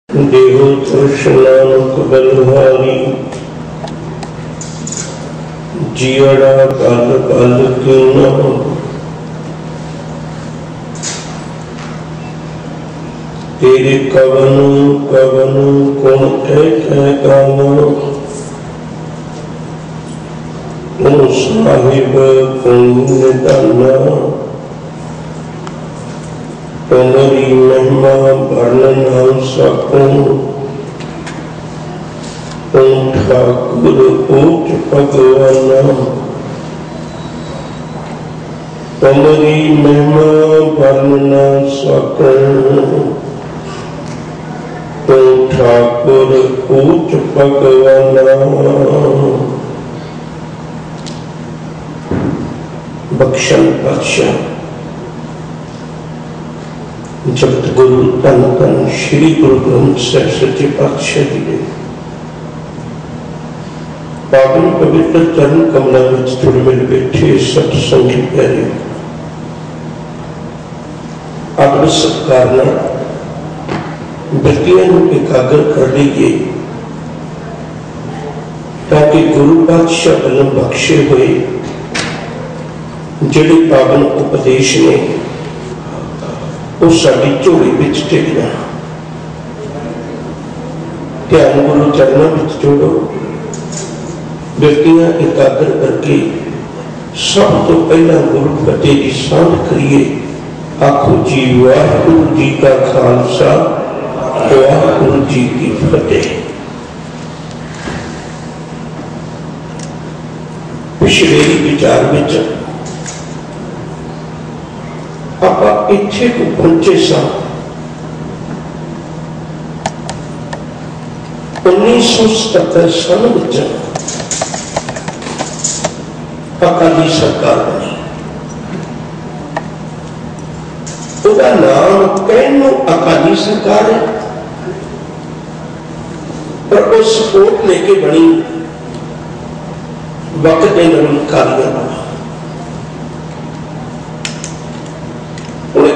देहो तृष्णानुक बलहारी जियड़ा कल कल क्यों न हो। तेरे कवन कवन कौन कह कामा ओ साहिब पुण्य दाना तुम्हारी महिमा वर्णन हम सकूं तुम ठाकुर ऊंच भगवाना तुम्हारी महिमा वर्णन सकूं तुम ठाकुर ऊंच भगवाना। बख्शन पातशाह जगत गुरु धन धन श्री गुरु ग्रंथ साहिब सच्चे पातशाह जी ने पावन पवित्र चरण कमलों में जुड़ मिल बैठे सत्संगी प्यारे आदर सत्कार व्यक्तियों को एकाग्र कर लीजिए ताकि गुरु पातशाह वालों बख्शे हुए जिहड़े पावन उपदेश ने उस साडी झोली विच टिक जाना। ध्यान गुरु चरणों में जोड़ो व्यक्तियां एकाग्र करके सब तो पहला गुरु फतेह की सांझ करिए। आखो जी वाहिगुरू जी का खालसा वाहिगुरू जी की फतेह। पिछले विचार विच आप इत्थे को पहुंचे सा 1977 सन विच अकाली सरकार बनी। उसका नाम कहने अकाली सरकार है पर वो सपोर्ट लेके बनी वक्त के निरंकारियों वाला।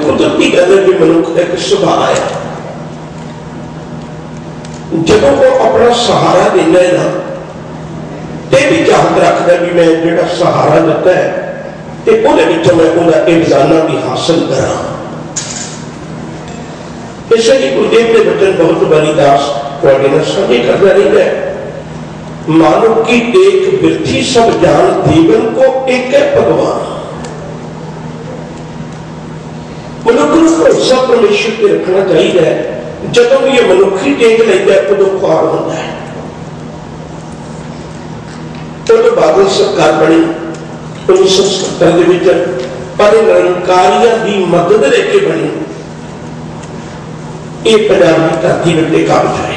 कुदरती गल है कि मनुख का एक सुभाव है जब वो अपना सहारा देना है ना तो भी चाहत रखता भी मैं जो सहारा दिता है तो मैं इंतजाना भी हासिल करा। इसलिए गुरुदेव के बचन बहुत बारी दास साझे करता रहता है। मानो की एक वृद्धि सब जान देवन को एक है भगवान। मनुख को भरोसा परमेश्वर पर रखना चाहिए। जब भी यह मनुखी टेक लेता है उदो ख्वार होता है। तो बादल सरकार बनी 1970 पर निरंकारियों की मदद लेके बनी। ये पंजाब की धरती में काबज है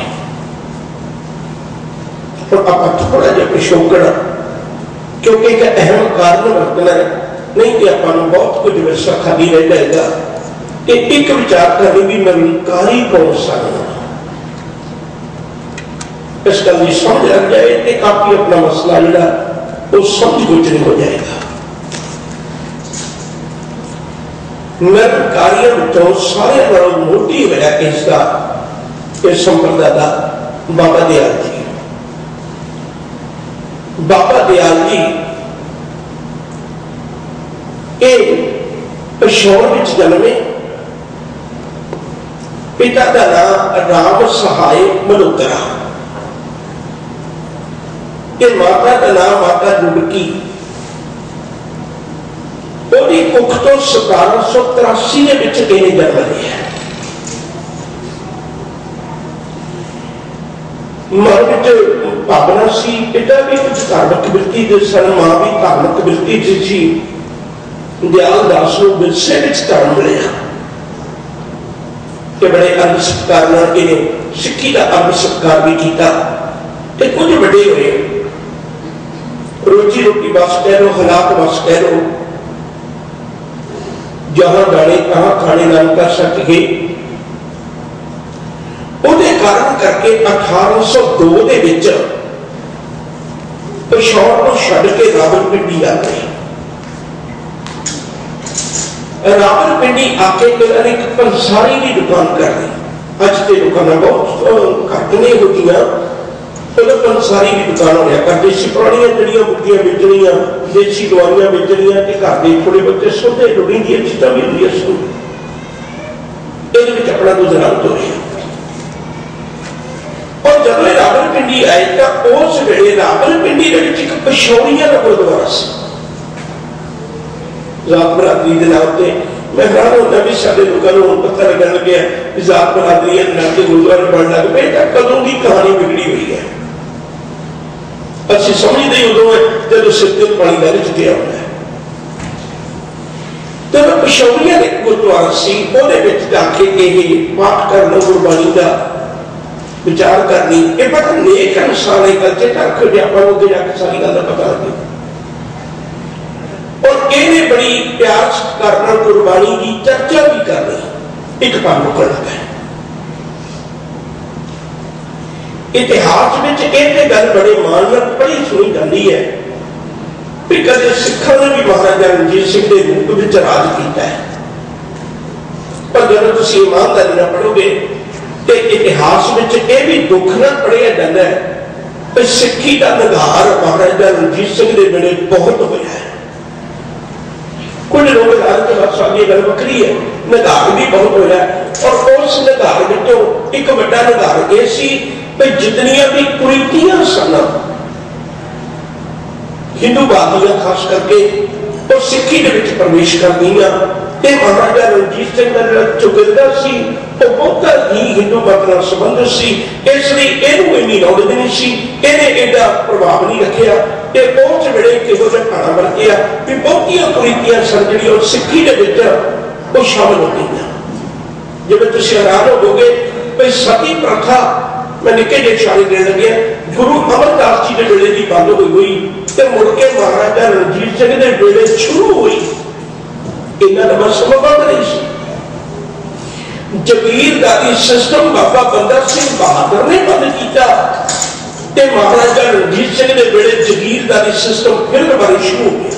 और आप थोड़ा जहा पिछोकड़ क्योंकि एक अहम कारण वरतना है नहीं तो आप बहुत कुछ विरसा खाली रह जाएगा। एक विचार करने भी निरंकारी कौन सा इस गल की समझ लग जाए तो आप ही अपना मसला जोड़ा वो समझ गुजर हो जाएगा। निरंकारियों सारे नालों मोटी होया इसका इस संप्रदाय का बाबा दयाल जी। बाबा दयाल जी पिछौर में जन्मे। पिता का नाम राम सहाय मल्होत्रा। माता का नाम माता रुड़की। कुख तो 1783 के जन्म लिया। मन भावना सी पिता भी कुछ धार्मिक वृत्ति के सन मां भी धार्मिक वृत्ति सी। दयाल दास को विरसे धर्म मिले कि बड़े अर्ध सत्कार सिक्खी का अर्ध सत्कार भी किया। कुछ बड़े हुए रोजी रोटी बस कह लो हालात बस कह लो जहां जाने कहां खाने नाम कर सके। कारण करके 1802 पिछौर को छड़ के रावलपिंडी आ गए। रावलपिंडी आके एक पंसारी की दुकान कर दी। अज के लोगों बहुत घट ने होतियां पंसारी की दुकान होया कर देसी पुरानियां जड़ियां बूटियां बेचनियां देसी दवाइयां बेचनियां ते घर दे थोड़े बच्चे सोते लुड़ी दी चीज़ां भी होंदियां सन इहदे विच अपना गुजरान हो रहा। और जब रावलपिंडी आए तो उस वेले रावलपिंडी दे विच एक पिछौड़ियां दा गुरुद्वारा सी जात बरादरी के नाम से। मैं हैरान होता भी सारे लोगों को पता लगन लगे कि जात बरादरी के नाम से गुरुद्वारे बन लग पे कदों की कहानी बिगड़ी हुई है। असं समझते ही उदों है जब सिर ते पानी लहर चुकिया होता है। तो पिछौड़ियां एक गुरुद्वारा से जाके पाठ करना गुरबाणी का विचार करनी ये बड़ा नेक इंसान है कल्चर तक आगे जाके सारी गल का पता लगे। और ये बड़ी प्यार करना गुरबाणी की चर्चा भी करनी एक काम मुकन लगा है। इतिहास में ये गल बड़े मान पढ़ी सुनी जाती है भी कदे सिखों ने भी महाराजा रणजीत सिंह के रूप में राज किया है। पर जब तुम ईमानदारी ना पढ़ोगे तो इतिहास में यह भी दुख ना पढ़िया जाता है कि सिक्खी का निगार महाराजा रणजीत सिंह के वेले बहुत होया है। कुछ लोग बस आगे गल वक्री है निगार भी बहुत होया और उस निगार विचों एक बड़ा निगार यह सी भी जितनियां भी कुरीतियां सन हिंदूवादियां खास करके तो सिक्खी दे विच प्रवेश कर गईयां ते महाराजा रणजीत सिंह का चौगिरदा सी वो बहुता ही हिंदू मत नाल संबंधित सी इसलिए इहनूं इन्नी नॉलेज नहीं सी इहने इहदा प्रभाव नहीं रखिया ते उस वेले किहो जिहा खाना बन गया भी बहुतियां कुरीतियां सन जिहड़ियां सिक्खी दे विच वो शामिल हो गईयां। जिवें तुसीं हैरान होवोगे भी सती प्रथा मैं निके जे इशारे देने लगे गुरु अमरदास जी के वेले की बंद हुई हुई तो मुड़ के महाराजा रणजीत सिंह के वेले शुरू हुई इन्ना लंबा समय बंद नहीं सी। जगीरदारी सिस्टम बाबा बंदा सिंह बहादुर ने बंद किया ते महाराजा रणजीत सिंह के वेले जगीरदारी सिस्टम फिर दोबारा शुरू हो गया।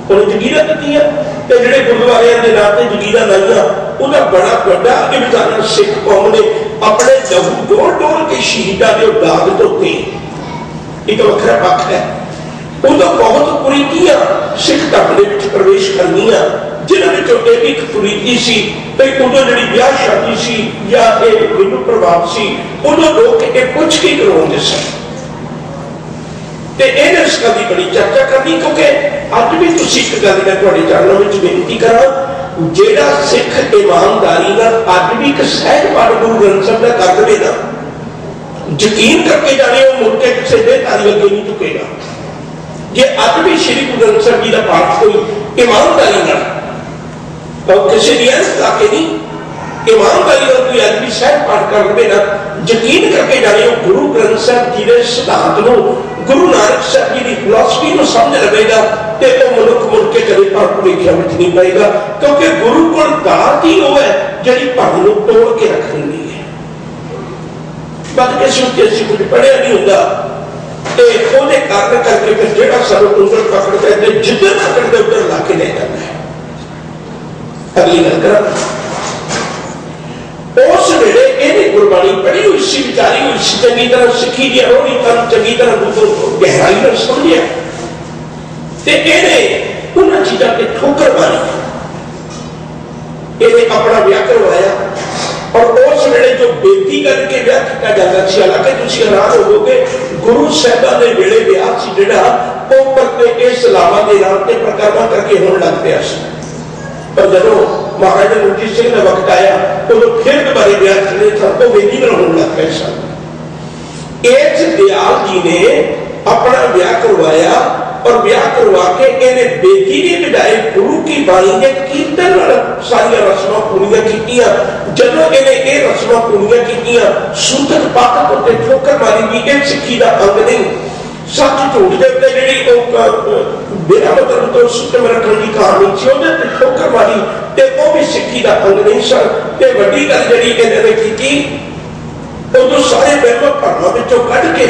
उन्हें जगीरा दित्तियां ते जिहड़े गुरुद्वारियां दे नाम ते जगीरा लाइयां उहदा बड़ा वड्डा इम्तिहान सिख कौम ने अपने लहू डोल डोल के शहीदां दे दाग धोते एक वखरा पक्ष है। उदों बहुत कुरीतियां सिख धर्म दे विच प्रवेश करनियां जिन्हां विचों एक एक कुरीति सी कि उदों जिहड़ी ब्याह शादी सी या हिंदू प्रभाव सी उदों लोग ये पुछ के करवाउंदे सन ते इस गल की बड़ी चर्चा करनी क्योंकि अज भी तुसीं एक गल मैं तुहाडे चरणों में बेनती करा जेड़ा सिख ईमानदारी नाल अज भी एक सहज पाठ गुरु ग्रंथ साहिब का कर दे ना यकीन करके जाने वो मुड़ के किसी दे तारी अगे नहीं झुकेगा। जे अज भी श्री गुरु ग्रंथ साहिब जी का पाठ कोई ईमानदारी नाल और किसी की अहंत लाके नहीं ईमानदारी नाल कोई अज भी सहज पाठ कर दे ना यकीन करके जाने वो गुरु ग्रंथ साहिब जी के सिद्धांत को गुरु नानक साहब जी की फिलॉसफी को समझ लगेगा तो मनुख मुड़ के कभी भरम भुलेखिया में नहीं पाएगा क्योंकि गुरु को दात ही वो है जी भरम को तोड़ के रख देती है। बदकिस्मती असीं कुछ पढ़िया नहीं होता तो कारण करके फिर जो सब उधर पकड़ता है जिधर पकड़ते उधर ला के ले जाता है। अगली गल कर उस वेले इहने गुरबाणी पढ़ी हुई सी विचारी हुई सी चंगी तरह सिक्खी दी रोही तन चंगी तरह गहराई में समझिया ते इहने उन्हां चीज़ां ते ठोकर मारी इहने अपना विआह करवाया और उस वेले जो बेटी करके विआह किया जाता सी हालांकि तुसीं हैरान होवोगे गुरु साहिबां दे वेले विआह सी जिहड़ा ओह परते इस लावा दे नाम ते प्रकरमा करके होण लग पिया सी। पर जदों महाराजा रणजीत सिंह का वक्त आया तो फिर दोबारा ब्याह चले तो बेटी में होने लग पे सन। इस दयाल जी ने अपना ब्याह करवाया और ब्याह करवा के इन्हें बेटी की बजाय गुरु की बाणी के कीर्तन सारिया रस्मां पूरियां कीतियां। जदों इन्हें ये रस्मां पूरियां कीतियां सूतक पातक उत्ते ठोकर मारी भी ये सिक्खी का अंग नहीं सच झूठ के उत्ते जी बिना मतलब तो सुतम रखने की कहानी सी उहदे ठोकर मारी ते वो भी सिक्खी का अंग नहीं सन। ते वड्डी गल जिहड़ी इन्हां ने कीती उदों सारे वहम भरमां विचों कढ के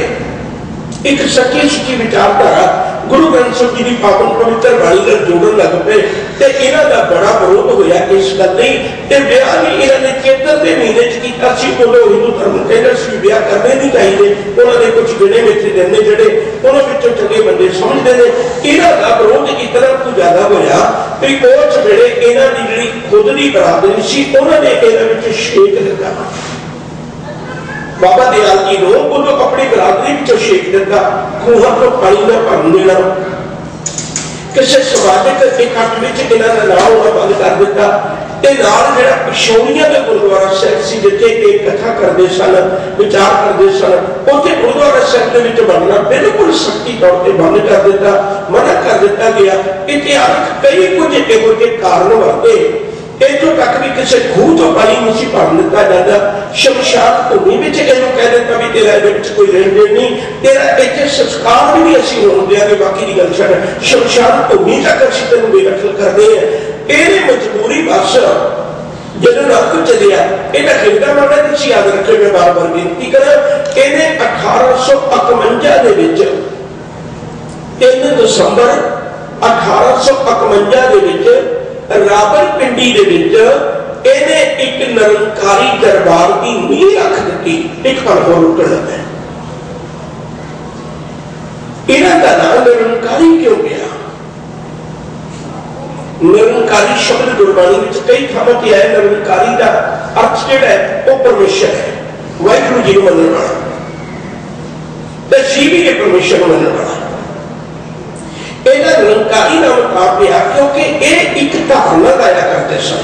एक सच्ची सुच्ची विचारधारा गुरु ग्रंथ साहिब जी की पावन पवित्र बाणी नाल जोड़न लग पे ते इन्हां दा बड़ा विरोध होया इस गल लई ते ब्याह भी इन्हां ने चेतर दे महीने च कीता सी। उदों हिंदू धर्म कहंदा सी ब्याह करने नहीं चाहिए, उन्हां ने कुछ गिणे मिथे दिन ने जिहड़े उन्हां विचों चंगे बंदे समझदे ने। इन्हां दा विरोध इतना कुछ ज्यादा होया कि उस वेले इन्हां दी जिहड़ी खुद दी बरादरी सी उन्हां ने इन्हां विच छेक दित्ता। बाबा दयाल जी ने उन्होंने अपनी बरादरी में छेक दिता, खूहां तो पानी का भर देना, किसी समाजिक इकट्ठ में इन्होंने ना होना बंद कर दिता। पिछोड़ियां के गुरुद्वारा साहिब से जिथे कथा करते सन, विचार करते सन, उत्थे गुरुद्वारा साहिब के बनना बिल्कुल सख्ती तौर पर बंद कर दिता, मना कर दिता गया। इतिहास कई कुछ इहो जे कारण वरते इतों तक भी किसी खूह तो पानी नहीं भर दिता जाता। शमशान भूमि में इन्हों कह दिता भी तेरा कोई लेन देन नहीं, तेरा इतने संस्कार भी असं होने देंगे, बाकी की गल छड़ शमशान भूमि तक असं तेन बेदखल करते हैं। ये मजबूरी बस जो रख चलिया इन्हें खिलता माना तुम याद रखो, मैं बार बार बेनती करा। इन्हें 1851 3 दिसंबर 1851 रावलपिंडी एक निरंकारी दरबार की नींह रख दी। एक पल होर रुकन लगा, इन्हां दा नाम निरंकारी क्यों गया? निरंकारी शब्द गुरबाणी में कई थावां ते आया। निरंकारी का अर्थ जिहड़ा है वो परमेश्वर है, वाहिगुरू जी नूं मनण वाला, ते जी भी है परमेश्वर नूं मनण वाला। निरंकारी का मतलब यह क्योंकि ये एक धारणा लाया करते सन,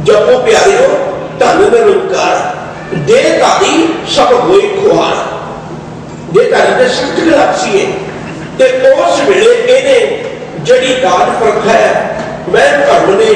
जपो प्यारियो धन निरंकार देहधारी सब होए खुआर। देहधारी के सख्त गलासी है। उस वेले इन्हें जड़ी दाज प्रथा है, मैं धर्म ने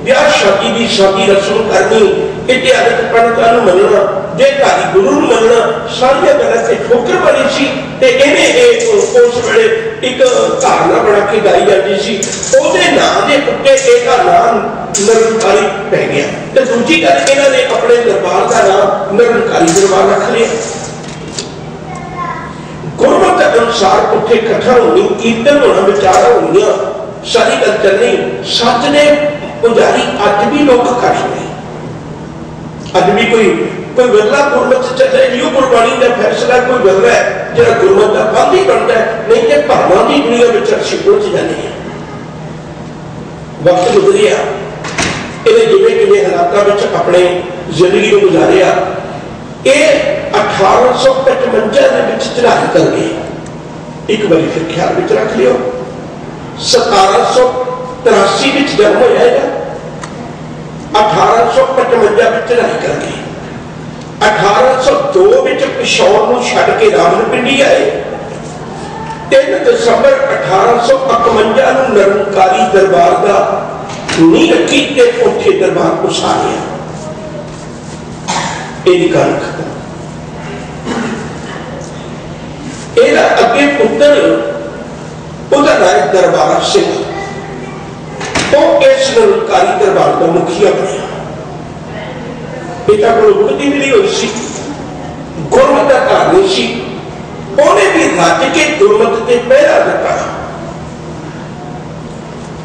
ब्याह शादी की शादी रस्म करनी, इत्यादि पंडितां नूं मनना, देहधारी गुरु नूं मनना, सारियां गल्लां ते ठोकर बनी सी। उस वेले एक धारणा बना के गाई जाती सी, उहदे नाम के उत्ते इसका नाम निरंकारी पै गया। तो दूजी गल इन्होंने अपने दरबार का नाम निरंकारी दरबार रख लिया। गुरमत अनुसार उत्थे कथा होनी, कीर्तन होना, विचार होनिया, सारी गल चलनी। सच ने पुजारी अज भी लोग कर रहे, अज भी कोई विरला गुरमत चले नहीं। गुरबाणी का फैसला कोई विरला है जो गुरमत का बंद ही बनता है, नहीं तो भरमां की दुनिया में असीं पहुंच जाते हैं। वक्त गुजरिया, इन्हें जिवें किवें हालातों में अपने जिंदगी को गुजारिया। ये 1855 चढ़ाई कर गए। एक बार फिर ख्याल में रख लियो, 1783 जन्म होया, 1855 चढ़ाई कर गए। 1802 पिछौर को छड़ के रावलपिंडी आए। 3 दिसंबर 1851 निरंकारी दरबार का नींह रखी ते उत्थे दरबार को सारिया। गल खत्म। एदा अगे पुत्र उहदा नाम दरबारा सिंह, तो इस निरंकारी दरबार का मुखिया बनिया। पिता को गुरगद्दी मिली हुई सी, गुरमत का धारनी सी, उन्हें भी रज के गुरमत से पहरा दिता।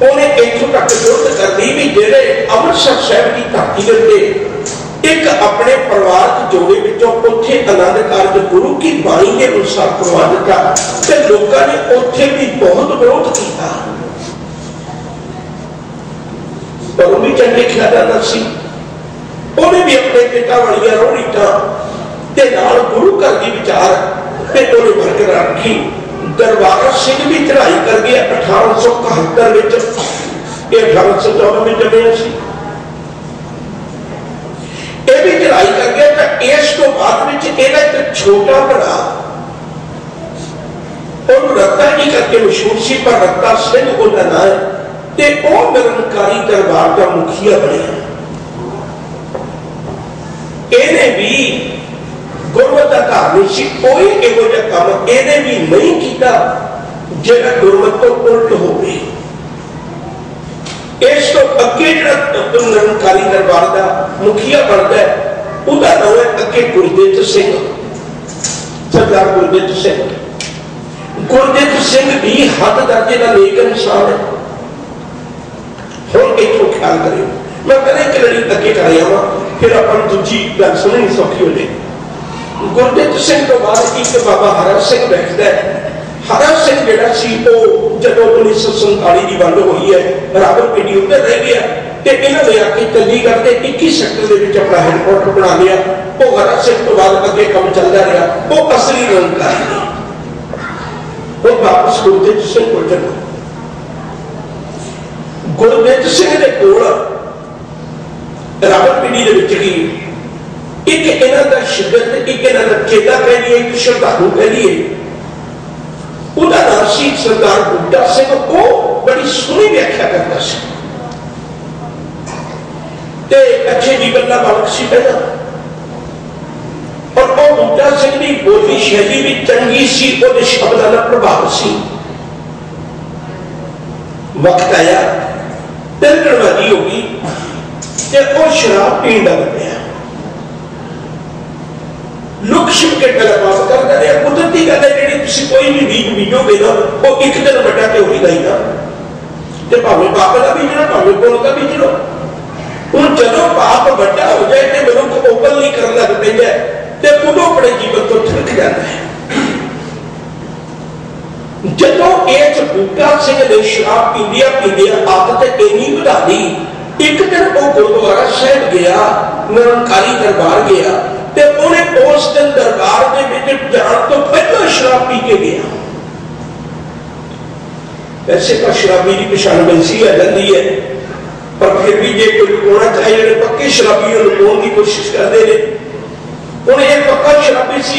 उन्हें इतों तक विरोध कर दी भी जेडे अमृतसर साहब की धरती के उत्ते एक अपने परिवार जोड़े विचों उत्थे आनंद कारज गुरु की बाणी के अनुसार करवा दिता, ते लोगों ने उत्थे भी बहुत विरोध किया। पर भी चंगे लिखा जाता सी, उन्हें भी अपने पिता वाली रोहरीटा ते नाल गुरु घर की विचार ते उन्हें बरकरार रखी। दरबारा सिंह भी चढ़ाई कर गया 1871 ये 1814 में जमिया सी। ये भी चढ़ाई कर गया। तो इस तो बाद में इहदा एक छोटा भरा उन्होंने रत्ता नहीं करके मशहूर सी, पर रत्ता सिंह उनका नाम है, ते वो निरंकारी दरबार का मुखिया बनिया। इन्हें भी गुरमत का धार्मिक सी, कोई इहो जिहा काम इन्हें भी नहीं किया जिहड़ा गुरमत तो उल्ट हो गई। इस तो अगे जो निरंकारी दरबार का मुखिया बनता है उसका नाम है अगे गुरदित सिंह, सरदार गुरदित सिंह। गुरदित सिंह भी हद दर्जे का नेक इंसान है। हम इतों ख्याल करें, मैं पहले एक लड़ी अगे कर आया वा, फिर अपन दूजी गल सुननी सौखी हो जाए। गुरदित सिंह तो बाद एक बाबा हरा सिंह बैठता है। हरा सिंह जिहड़ा सी जदों 1947 की वंड हुई है, रावलपिंडी उधर रह गया, तो इन्होंने आके चंडीगढ़ के 21 सेक्टर के अपना हैडक्वार्टर बना लिया। वो हरा सिंह तो बाद अगे काम चलता रहा, वो असली निरंकारी नहीं। वो वापस गुरदित सिंह को चलो। गुरदित सिंह के कोल रावलपिंडी के विच ही एक इन्हां दा शिगत, एक इन्हां दा चेला कह दिए, एक श्रद्धालु कह दिए, उहदा नाम सी सरदार बूटा सिंह। वो बड़ी सोहनी व्याख्या करता सी ते अच्छे जीवन का मालक सी पहला। और वो बूटा सिंह की बोली शैली भी चंगी सी, वो शब्दों का प्रभाव सी। वक्त आया, तिलकणबाजी होगी, वो शराब पीण लग पिया। लुक छिप के गलबात करता रहा। कुदरती गल है जी, कोई भी बीज बीजोगे ना, वो एक दिन बड़ा तो होगा ही ना। तो भावें पाप का बीज लो, भावें पुण्य का बीज लो। हूँ जो पाप बड़ा हो जाए तो मनुख ओपन नहीं करने लग पैंदा, तो उदों अपने जीवन तो थिरक जाता है। जदों इह बूटा सिंह ने शराब पींदिया पींदिया आदत इन्नी बढ़ा दी, एक दिन वो गुरुद्वारा साहिब गया, निरंकारी दरबार गया, ते उन्हें उस दिन दरबार के विच जाण तो पहले शराब पी के गया। वैसे तो शराबी की पछाण बंसी आ जाती है, पर फिर भी जो कोई लुकाना चाहे, जो पक्के शराबी लुकाने की कोशिश करते हैं। हूँ ये पक्का शराबी सी,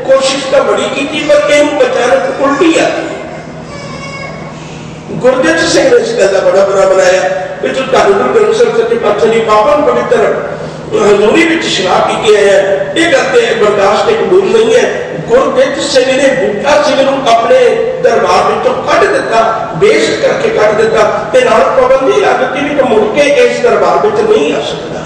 कोशिश तो बड़ी की, पर इन अचानक उल्टी आती। गुरदित सिंह ने इस गल का बड़ा बुरा बनाया कि जो धन गुरु ग्रंथ साहिब सच्चे पातशाह की पावन पवित्र हजूरी में शराब पी के आए हैं, ये गलते बर्दाश्त कबूल नहीं है। गुरदित सिंह ने बूटा सिंह को अपने दरबार में कढ़ दिता, बेइज्जत करके कढ़ दिता, पाबंदी ला दी भी तो मुड़ के इस दरबार में नहीं आ सकता।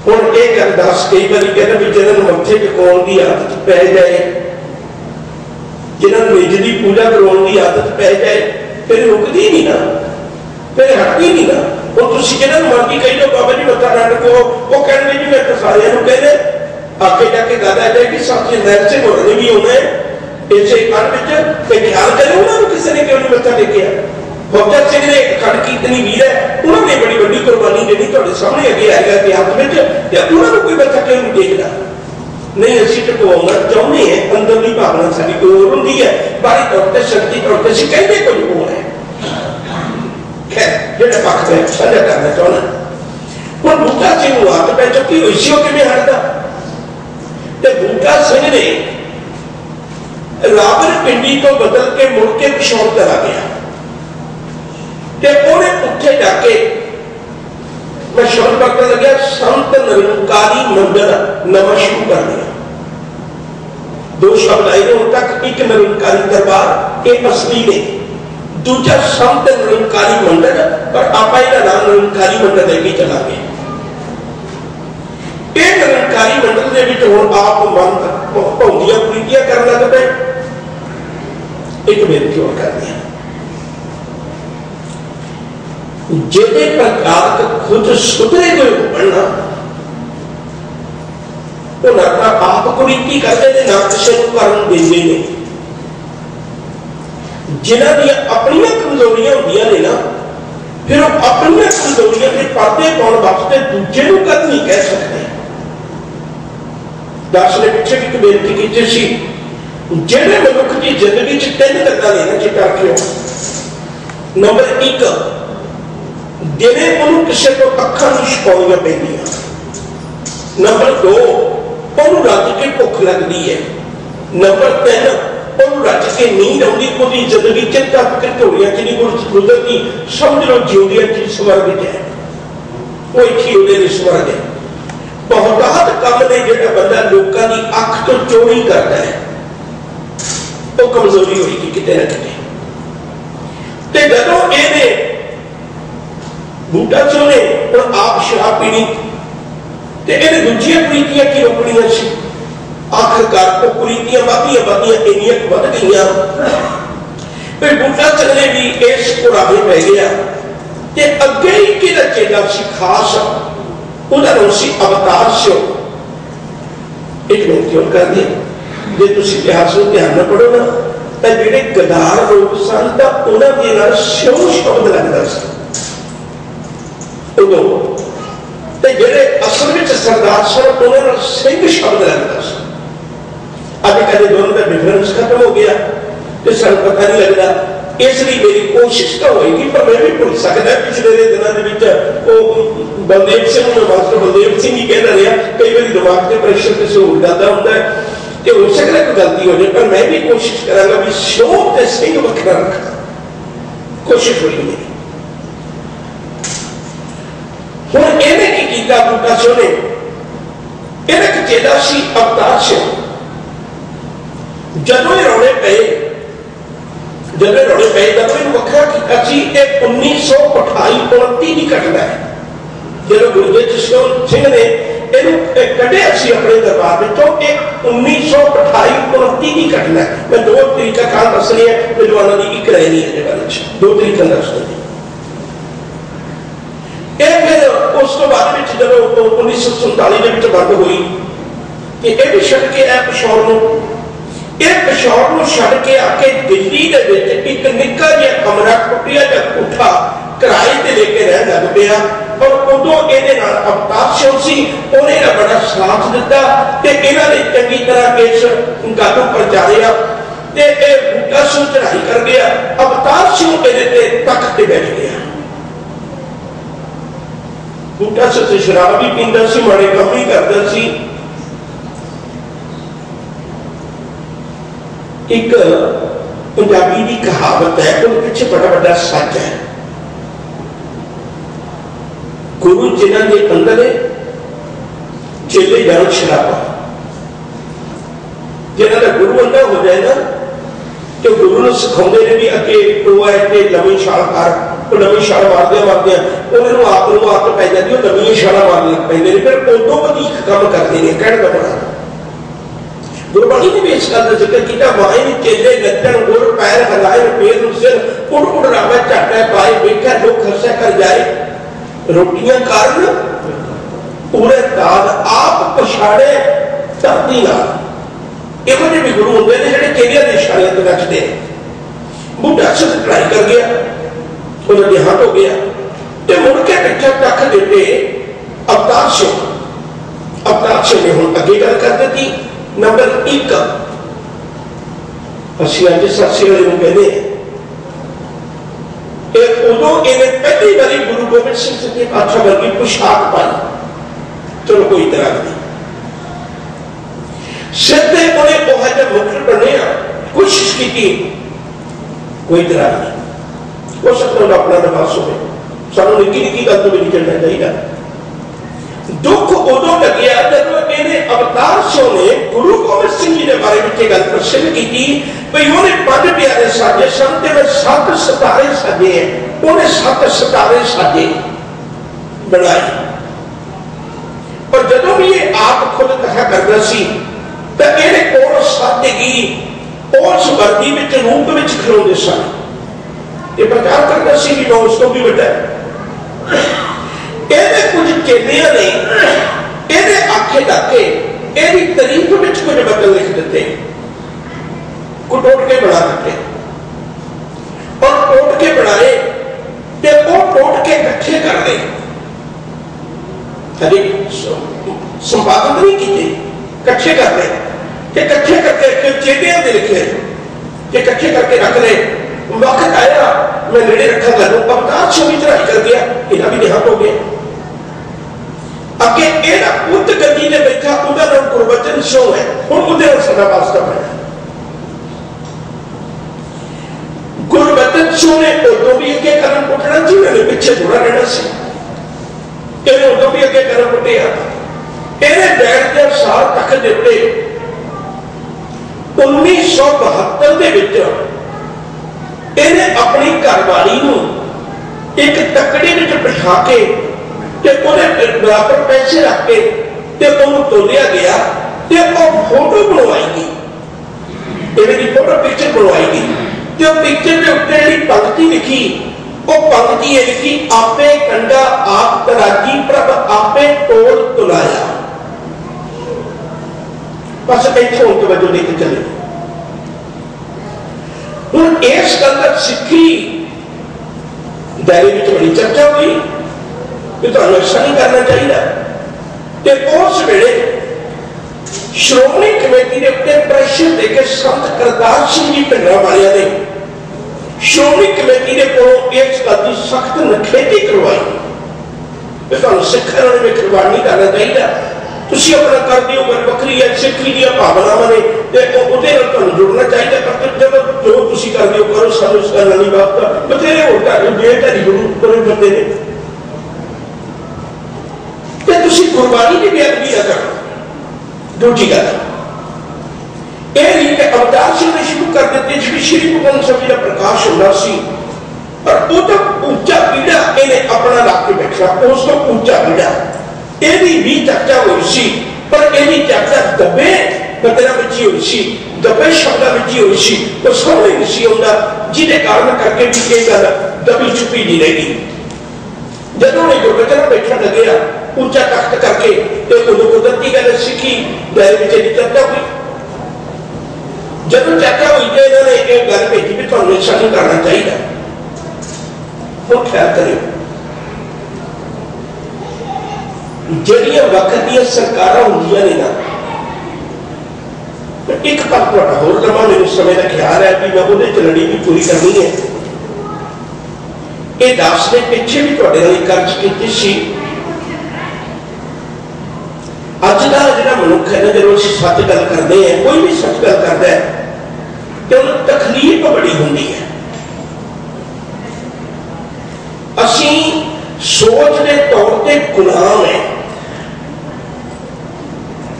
हुण एक अरदास कई बार कहना भी जिन्होंने मत्थे टेकाउण की आदत पै जाए, जिन्होंने निज की पूजा करवाने की आदत पै जाए, फिर रुकती नहीं ना, फिर हटती नहीं ना। और तुम जिन्होंने मर्जी कही जाओ बाबा जी मत्था ना टेको, वो कहने जी मैं तो सारे कहने आगे जाके गल आ जाएगी। साथी नैर सिंह होने भी होना है इसे खंड में ख्याल करें, उन्होंने किसी ने क्यों नहीं मत्था टेकिया। बगत सिंह ने खंड की इतनी वीर है, उन्होंने बड़ी बड़ी कुर्बानी देनी तुहाडे सामने अगे आएगा इतिहास में, या उन्होंने कोई मत्था क्यों नहीं टेकदा। नहीं असीं टकवाउणा चाहुंदे हैं, अंदरली भावना साडी कोई होर हुंदी है, बाहरी तौर पर शक्ति तौर पर असीं कहंदे कुछ होर है। खैर जिहड़ा पक्ष मैं साझा करना चाहुंदा, हुण बूटा सिंह नूं आदत पै चुकी होई सी, किवें हटदा। ते बूटा सिंह ने रावलपिंडी तो बदल के मुड़ के पिछौर चला गया, ते उन्हें उत्थे जाके मैं शब्द करने लगे संत निरंकारी मंदिर नवा शुरू कर दिया। दो शब्द आए उन तक, एक निरंकारी दरबार एक असली ने, दूजा संत निरंकारी मंदिर, पर आप नाम निरंकारी मंदिर लेके चला गया। ये निरंकारी मंदिर के हम आप मन भौंदियां प्रीतियां कर लग पे। एक बेनती और कर दिया, जिहदे प्रकार खुद सुधरे हुए बनना, वो ना आप कुरीति करते ने, ना किसी को करन देंदे ने। जिन्हां दी अपनियां कमजोरियां होंदियां ने ना, फिर वो अपनियां कमजोरियां के पर्दे पाउण वास्ते दूजे नूं कद नहीं कह सकते। दास ने पिछे एक बेनती की सी, जिहड़े मनुख की जिंदगी च तीन गल्लां ने ना चिट्टा रखियो। नंबर एक, जिन्हें उन्होंने किसी को अखा नहीं छुपाउणियां पैंदियां। नंबर दो, उन्होंने रज के भुख लगती है। नंबर तीन, उन्होंने रज के नींद आती, उसकी जिंदगी चिंता फिक्र ढोलियां च नहीं गुजरती, समझ लो जिउंदियां च स्वर्ग च है, वो इत्थे उहदे स्वर्ग है। बहुतात काम ने जिहड़ा बंदा लोकां दी अख तो चोरी करता है, वो कमजोरी होगी किते ना किते। ते जदों इहने बूटा सिंह ने हुण आप शराब पीनी, ते इहने दूजियां प्रीतियां की रोकणियां सी। आखिरकार वो कुरीतियां बातियां बातियां इनियां वध गईयां फिर बूटा चंद ने भी इस कुराहे पै गया ते अगे ही कि चेला सी खास उहदा नाम सी अवतार सिंह। एक मिनट क्यों कर दिया जे तुसीं इतिहास को ध्यान न पढ़ो ना तो जिहड़े गदार लोग सन तां उहनां दे नाल सिंह शब्द लगदा सी उदों ते जिहड़े असल विच सरदार सन उहनां नाल सिंह शब्द लगदा सी। अजकल दोनों का डिफरेंस खत्म हो गया तो सन पता नहीं लगता इसलिए मेरी कोशिश तो होगी पर मैं भी भूल सकता पिछले दिनों के बलदेव सिंह मास्टर बलदेव सिंह ही कहता रहा कई बार दिमाग के प्रेशर किसी हो जाता होता है कि हो सकता है कोई गलती हो जाए पर मैं भी कोशिश करांगा भी शो ते सिंह वखरा रखा कोशिश हुई मेरी। हुण इहने की कीता बूटा सिंह ने इहने एक चेला सी अवतार सिंह जदों ये रौले पे वखरा किया 1928-29 की घटना है जो गुरजेत सिंह ने कढ़िया अपने दरबार में 1928-29 की घटना है। मैं दो तरीका कार दस रही है विद्वानों की एक रह नहीं है दो तरीका दस रही फिर उस तो बाद जब 1947 बंद हुई कि यह भी छड़ के है पिशौर में पिशौर को छड़ के आके दिल्ली एक निक्का जिहा कमरा टुटिया जिहा कोठा किराए ते लेके रह लग पिया और उदों ये अवतार सिंह सी उन्हें बड़ा साथ दिता ते इन्हां ने चंगी तरह इस गल नूं प्रचारिया ते बूटा सिंह चढ़ाई कर गया अवतार सिंह इहदे तख्त ते बैठ गया। बूटा सिंह शराब भी पींदा सी माड़े काम भी करदा सी। एक पंजाबी की कहावत है उसके पीछे बड़ा बड़ा सच है गुरु जिन्हों के अंदर चेले जान शराबा जिन्हों का गुरु अंदर हो जाए ना तो गुरु ने सिखाते हैं भी अगे वो है कि लम्बी छाल कर लम्बी छाल मारदे उन्होंने आप पै जाती है लम्बी छाला मारन लग पेंदे ने फिर उदों वधीक काम करते हैं कहने का बड़ा गुरबाणी ने भी इस गल का जिक्र किया वाइन चेले नचन गुर पैर हलाए पेर सिर उड़ उड़ रावे झाटा पाए वेख्या लोग खरसा कर जाए रोटियां कारण पूरे दाद आप पछाड़े धरती नाल इहो जिहे भी गुरु होंगे ने जिहड़े चेलियां दे इशारियां ते नचदे। बूटा सिंह ट्राई कर गया उन्हें देहांत हो गया ते मुड़ के पिछे तक देते अवतार सिंह ने हुण अगे गल कर दी नंबर 1 असि अज सासे वाले कहते उदों इन्हें पहली बारी गुरु गोबिंद सिंह सच्चे पातशाह वर्गी पोशाक पाई चलो कोई तरह नहीं सिर से उन्हें बहुत मुकुट बने कोशिश की कोई तरह नहीं हो सकता है अपना नफास हो सानू निकी निकी गल तो भी नहीं चलना चाहिए। दुख उदों लगे जब इन्हें अवतार सिंह ने गुरु गोबिंद सिंह जी के बारे में गल प्रसिद्ध की भाई उन्हें 5 प्यारे साजे सन 7 सितारे साजे हैं उन्हें 7 सितारे साजे बनाए और जदों भी ये आप खुद कहा करता सी तो ये कोल सादगी उस वर्दी में रूप में खलोते सन ये प्रचार करता सी कि मैं उस तो भी बड़ा ਇਹਦੇ कुछ चेलियां ने ਇਹਦੇ आखे लाके ਇਹਦੀ तारीफ में कुछ बदल लिख देते टोट के बना देते और टोट के बनाए ते वो टोट के इकट्ठे कर दे संपादन नहीं किए इकट्ठे कर दे इकट्ठे करके चेलियां दे लिखे इकट्ठे करके रख ले वक्त आया मैं नेड़े रखा गल अवतार सिंह भी चढ़ाई कर गया इन्हें भी देहांत हो गया अगे एदा पुत गद्दी ने बैठा उहदा नाम गुरबचन सिंह है हुण उहदे नाल साडा वास्ता बना गुरबचन सिंह ने उदों भी अगे कदम पुटना जिन्होंने पिछे थोड़ा रहना सी इन्हें उदों भी अगे कदम पुटिया इन्हें बैठ के साल तक दिते 1972 दे विच इन्हें अपनी घरवाली एक तकड़ी में बिठा के बराबर पैसे रख के तोलिया गया तो वह फोटो बनवाई गई, इन्हें फोटो पिक्चर बनवाई गई। तो पिक्चर के उत्ते जी पंक्ति लिखी, वो पंक्ति है लिखी, आपे कंडा आप तराजी प्रभ आपे तोड़ तुलाया। बस इतों तवज्जो लेके चले। हुण इस गल दा सिक्खी दायरे में बड़ी चर्चा हुई कि तुहानूं ऐसा नहीं करना चाहिए। तो उस वेले श्रोमणी कमेटी के उत्ते प्रेशर देकर संत करतार सिंह जी भिंडरां वालियां ने श्रोमणी कमेटी ने कोलों इस गल की सख्त नखेती करवाई कि तुहानूं सिखां नाल खिलवाड़ नहीं करना चाहिए। तुसीं अपना करदे हो गल वखरी है, सिक्खी दी भावनावां ने ते उहदे नाल तुहानूं जुड़ना चाहिए। पर जब जो तुसीं करदे हो करो, सानूं इस गल नहीं वापता बथेरे हो बेधारी गुरु करे फिरदे ने ते तुसीं गुरबाणी की बेअदबी ना करो। दूजी गल यह नहीं कि अवतार सिंह ने शुरू कर दिते जिवें श्री गुरु ग्रंथ साहिब जी का प्रकाश होना सी, पर वो तो ऊंचा पीड़ा इन्हें अपना ला के बैठा, उस तो ऊंचा पीड़ा यही भी चर्चा हुई सी। पर यही चर्चा दबे बदला बची हुई सी, दबे शब्दों में हुई सी, तो सामने नहीं सी आउंदा, जिहदे कारण करके भी ये गल दबी छुपी नहीं रही। जदों ने जो बचना बैठा लगे ऊंचा तख्त करके तो उदों कुदरती गल सिक्खी दायरे में चर्चा हुई। जब चर्चा हुई तो इन्होंने एक गल भेजी भी तुहानूं ऐसा नहीं करना चाहिए। वो ख्याल करियो जिहड़ियां वक्त दी सरकारां हुंदियां ने ना, एक पल तुहाडा होर लम्हा मेरे समय का ख्याल है कि मैं उहदे च लड़ी भी पूरी करनी है। ये दास ने पिछे भी तुहाडे नाल एक अर्ज कीती सी। अज का जिहड़ा मनुख है ना, जदों असीं सच गल करते हैं, कोई भी सच गल करता है तो उन्हें तकलीफ बड़ी होंदी है। असीं सोच के तौर पर गुलाम है,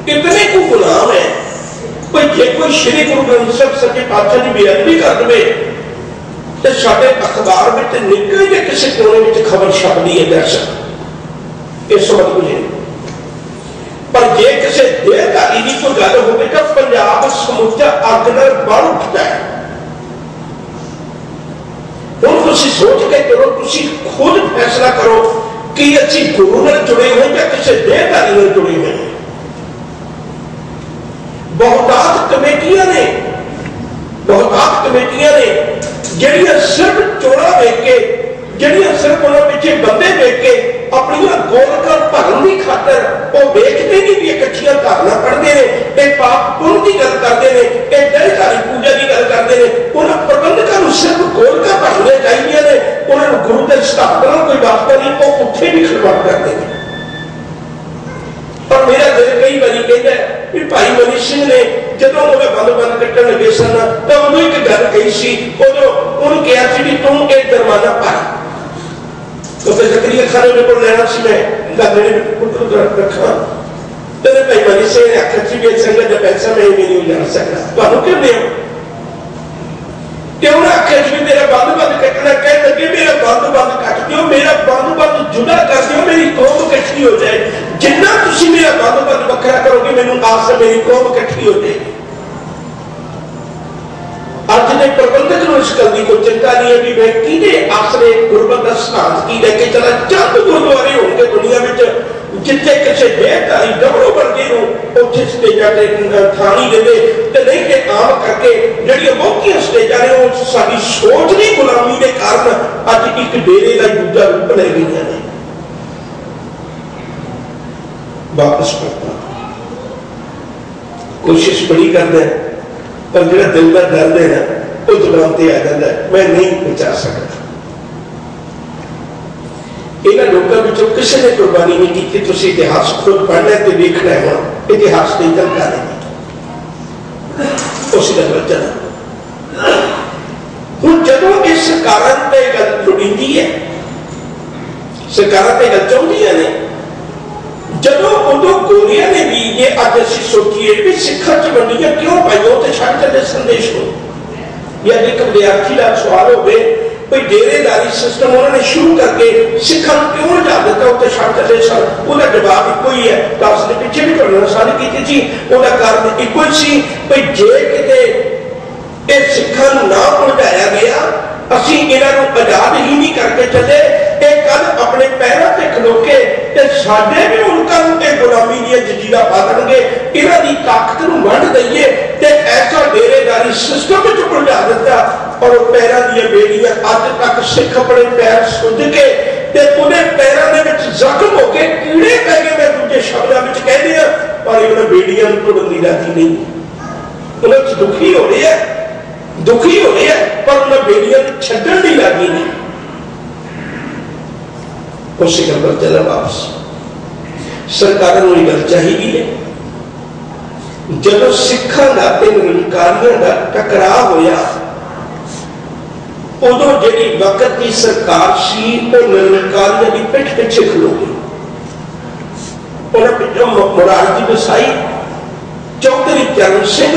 कितने को गुलाम है। कोई जे कोई श्री गुरु ग्रंथ साहिब सच्चे पातशाह की बेअदबी कर दे तो साडे अखबार में निकल के किसी कोने में खबर छपदी है दर्शक, इस वक्त कुछ नहीं। पर जे किसी देहधारी की कोई गल हो तो पंजाब समुचा अग नाल बढ़ उठता है। हुण तुसीं सोच के करो, तुसीं खुद फैसला करो कि असीं गुरु नाल जुड़े हुए या किसी देहधारी नाल जुड़े हुए हैं। बहुतात कमेटियां ने जिहड़ियां सिर्फ चोड़ा वेख के, जिहड़ियां सिर्फ उन्हां पिछे बंदे वेख के अपनियां गोलकां भरन दी खातर वो वेखते नहीं भी इकट्ठियां धारना पढ़ते हैं, ये पाप पुण्य की गल करते हैं, ये देहधारी पूजा की गल करते हैं। उन्होंने प्रबंधकों को सिर्फ गोलकां भरनियां चाहिए ने, उन्होंने गुरु के सिद्धांत नाल कोई वास्ता नहीं, वो उत्थे भी खिलवाड़ करते हैं। पर मेरा दिल कई बारी कहता है कि भाई मनी सिंह ने जदों बंद कट्टन लगे सन तो उदों एक गल कही सी, उदों उन्होंने कहा कि तू ये जुर्माना भर, क्योंकि जकरिया खान ने को लेना सी, मैं गल रखा तो भाई मनी सिंह ने आखिर सी भी संगत का पैसा मैं नहीं जान सकता, तुहानूं क्यों दे क्यों ना आखिर भी मेरा बंद कटना, कह लगे मेरा बंद कट दियो, मेरा बंद जुदा कर दियो, मेरी कौम इकट्ठी हो जाए। जिन्ना तुसीं मेरा बंद वखरा करोगे मैनूं आस मेरी कौम इकट्ठी हो जाएगी। अज के प्रबंधक को इस गल की कोई चिंता नहीं है कि मैं किहदे आसरे गुरबत का सिद्धांत की लेके चला। चंद गुरुद्वारे होंगे दुनिया में जिथे किसी देहधारी डबड़ो वर्गे उत्थे स्टेजा थां नहीं देते, तो नहीं कि आम करके जिहड़ियां बहुतियां स्टेजा ने वो साडी सोच की गुलामी के कारण अज एक डेरे का दूजा रूप ले गई ने। वापस पड़ता कोशिश बड़ी करते हैं, पर जो दिल का दर्द है ना वो जुबान से आ जाता है, मैं नहीं बचा सकता। इन्होंने लोगों में किसी ने कुर्बानी नहीं की। तुम इतिहास खुद पढ़ना है तो देखना है, हम इतिहास की गल कर रहे उस वचन हूँ जदों ये सरकारां ते गल जुड़ी है, सरकारां ते गल चाहुंदियां ने, जदों उदों गोरियां ने भी ये अज असीं सोचीए भी सिखां च वंडियां क्यों पाईआं ते छड्ड चले संदेश हो। या एक विद्यार्थी का सवाल हो कोई डेरेदारी सिस्टम उन्होंने शुरू करके सिखां क्यों हटा दिता, उत्ते छड्ड चले सन, उसका जवाब इको ही है। दस ने पिछे भी तुहाडे नाल साझी कीती खिंची, उसका कारण इको ही सी भाई जे किते ये सिखां नूं ना उलझाया गया, असीं इन्हां नूं आजाद ही नहीं करके चले, ये कल अपने पैरों से खलोके ते साडे भी मुल्कां नूं ये गुलामी दी जंजीरां पा देणगे, इन्हां दी ताकत नूं वंड दईए ते ऐसा डेरेदारी सिस्टम विच उलझा दिता। और पैरों दी बेड़ियां अज तक सिख अपने पैर सुध के ते उन्हें पैरों दे विच जख्म हो के कीड़े पै गए, मैं दूजे शब्दां विच कहदे आ, पर उन्हें बेड़ियां नूं तोड़न दी राजी नहीं, उन्हें दुखी हो रहे हैं, दुखी हो रहे हैं, पर उन्हें बेड़ियां छड्डण दी राजी नहीं। उस गल पर चला वापस सरकारों को गल चाहिए है, जब सिखां दा ते निरंकारियां दा टकराव होया उदों जिहड़ी वक्त की सरकार सी वो निरंकारियां दी पिठ पिछे खलो गई। उन्हें पिछों मुरारजी देसाई, चौधरी चरण सिंह,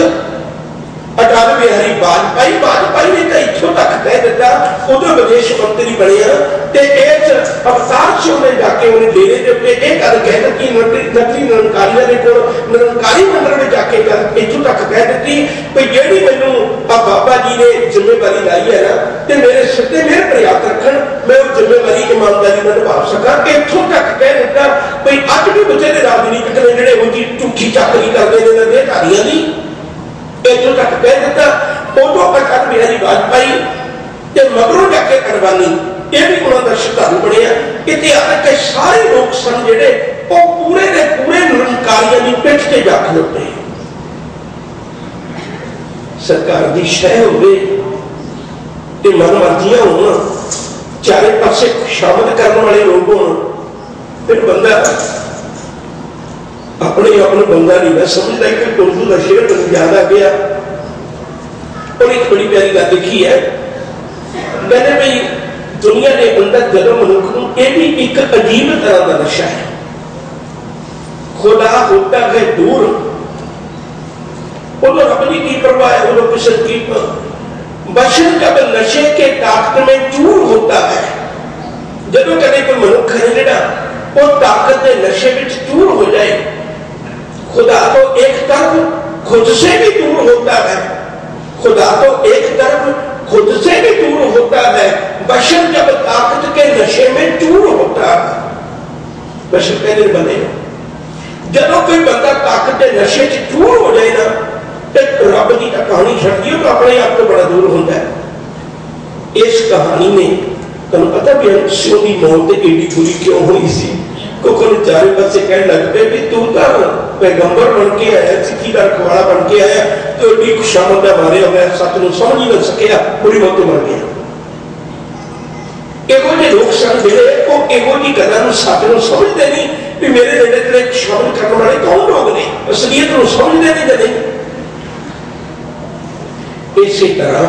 अटल बिहारी वाजपेयी, वाजपेयी ने तो इत्थों तक कह दिता, उदों विदेश मंत्री बनया ते इस अवतार से उन्हें जाके उन्हें डेरे के उत्ते यह गल कह दी, नकली निरंकारियों ने कोल निरंकारी मंडल में जाके गल इत्थों तक कह दी भी जिहड़ी मैनू बाबा जी ने जिम्मेवारी लाई है ना, तो मेरे सिर ते मेरे पर याद रखन, मैं वो जिम्मेवारी ईमानदारी में निभा सका। इत्थों तक कह दिता भी अज भी बच्चे राजनीतिक ने जिहड़े उनकी झूठी चाकरी करते हैं देहधारियों की, इत्थों तक कह दिता। उदों अटल बिहारी वाजपेयी ते मगरों जाके अडवाणी यह भी उन्होंने श्रद्धालु बनया। इतिहास के सारे लोग सन जिहड़े वो पूरे के पूरे निरंकारियों की पिठ से जा खलोते। सरकार की शह होवे ते मनमर्जियां होण, चारे पासे खुशामद करने वाले लोग होण, फिर बंदा अपने अपने बंदा नहीं मैं समझता कि उर्दू का शेर मुझे याद आ गया। और एक बड़ी प्यारी गल लिखी है, कहते भाई दुनिया के अंदर जब मनुख को यह भी एक अजीब तरह का नशा है, खुदा होता है दूर, उन्होंने अपनी की परवाह है, उन्होंने किसी की बशर जब नशे के ताकत में चूर होता है, जब कभी कोई मनुख है जिहड़ा वो ताकत के नशे में चूर हो जाए, खुदा तो एक तरफ खुद से भी दूर होता है, खुदा तो एक तरफ खुद से भी दूर होता है, बशर जब ताकत के नशे में चूर होता है, बशर कहने बने जब कोई बंदा ताकत के नशे च चूर हो जाए ना, तो रब की कहानी छड़ दी तो अपने आप तो बड़ा दूर होता है। इस कहानी में तुम पता भी सियों की मौत एडी बुरी क्यों हुई सी, क्योंकि चारे पासे कह लग पे भी तू तो पैगंबर बन के आया, सिक्खी का रखवाला बन के आया, तो एडी खुशामद का मारे हो गया, सच में समझ ही न सकिया, बुरी मौत मर गया। एहो जे लोग सन जिहड़े वो एहो जी गल्लां सच नूं समझदे नहीं भी मेरे नेड़े तेरे खुशामद करने वाले कौन लोग ने, असलियत नूं समझदे नहीं जदे। इसी तरह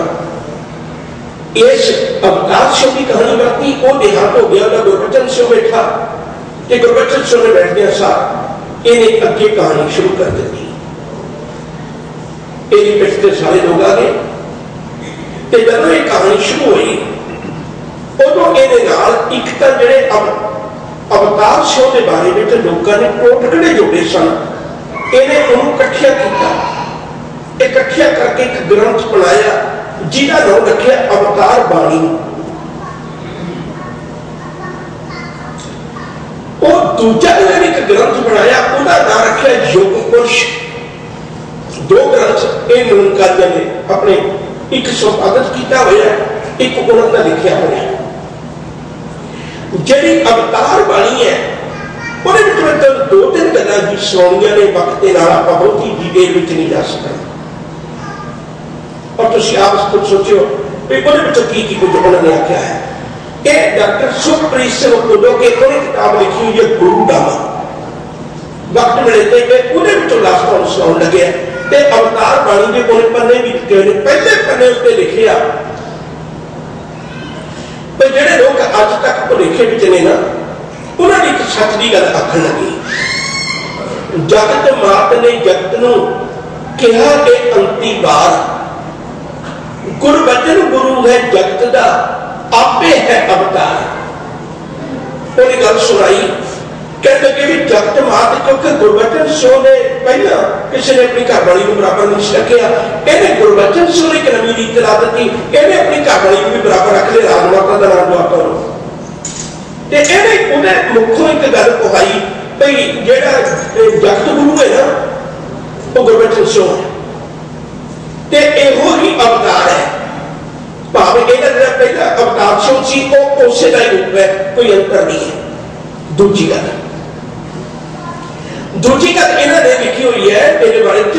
इस अवतार शो की कहानी बाकी वो देहात हो गया, गुरबचन सिंह बैठा, गुरबचन सिंह ने बैठने साथ इन्हें अगे कहानी शुरू कर दी। पिछ के सारे लोग आ गए, जब ये कहानी शुरू हुई उदों ये एक तो जिहड़े अवतार शो के बारे में लोगों ने टोटकड़े जोड़े सन, इन्हें उन्होंने इकट्ठा किया, इकट्ठा करके एक ग्रंथ बनाया जिहदा नाम रखिया अवतार बाणी। और दूजा जिन्हें एक ग्रंथ बनाया उसका नाम रखिया योग पुरुष। दो ग्रंथ इन निरंकारियों ने अपने एक संपादित किया हुआ, एक उन्होंने लिखा हुआ। जी अवतार बाणी है उन्हें दो तीन गल्लां जी सुनाउणियां ने, वक्त के नाल आपां बहुती डिटेल विच नहीं जा सकते, और तुसीं आप खुद सोचो भी की कुछ उन्होंने आख्या है। यह डॉक्टर सुखप्रीत सिंह उदों के उन्हें किताब लिखी हुई है गुरुनामा, वक्त मिले तो उन्हें लास्ट तुहानूं सुनाउण लगे। अवतार बाणी के उन्हें पन्ने भी पहले पन्ने उत्ते लिखिया जिहड़े लोग अज तक भुलेखे विच ने ना, उन्होंने एक सच की गल आखण लगी, जगत मात ने जगत नूं कहा कि अंती बार गुरबचन गुरु है जगत दा आपे है अवतार। उन्हें गल सुनाई कह लगे भी जगत मात, क्योंकि गुरबचन सिंह ने पहला किसी ने अपनी घरवाली को बराबर नहीं रखा, इन्हें गुरबचन सिंह ने एक नवी रीत ला दी, इन्हें अपनी घरवाली को भी बराबर रख लिया, राजमाता का नाम दुआ करो। उन्हें मुखों एक गल कहाई भाई जेड़ा जगत गुरु है ना वो गुरबचन सिंह है, इहो ही अवतार है, भावे इन्होंने पहला अवतार सिंह सी उसे का ही रूप है, कोई अंतर नहीं है। दूजी गल इन्होंने लिखी हुई है मेरे बारे में,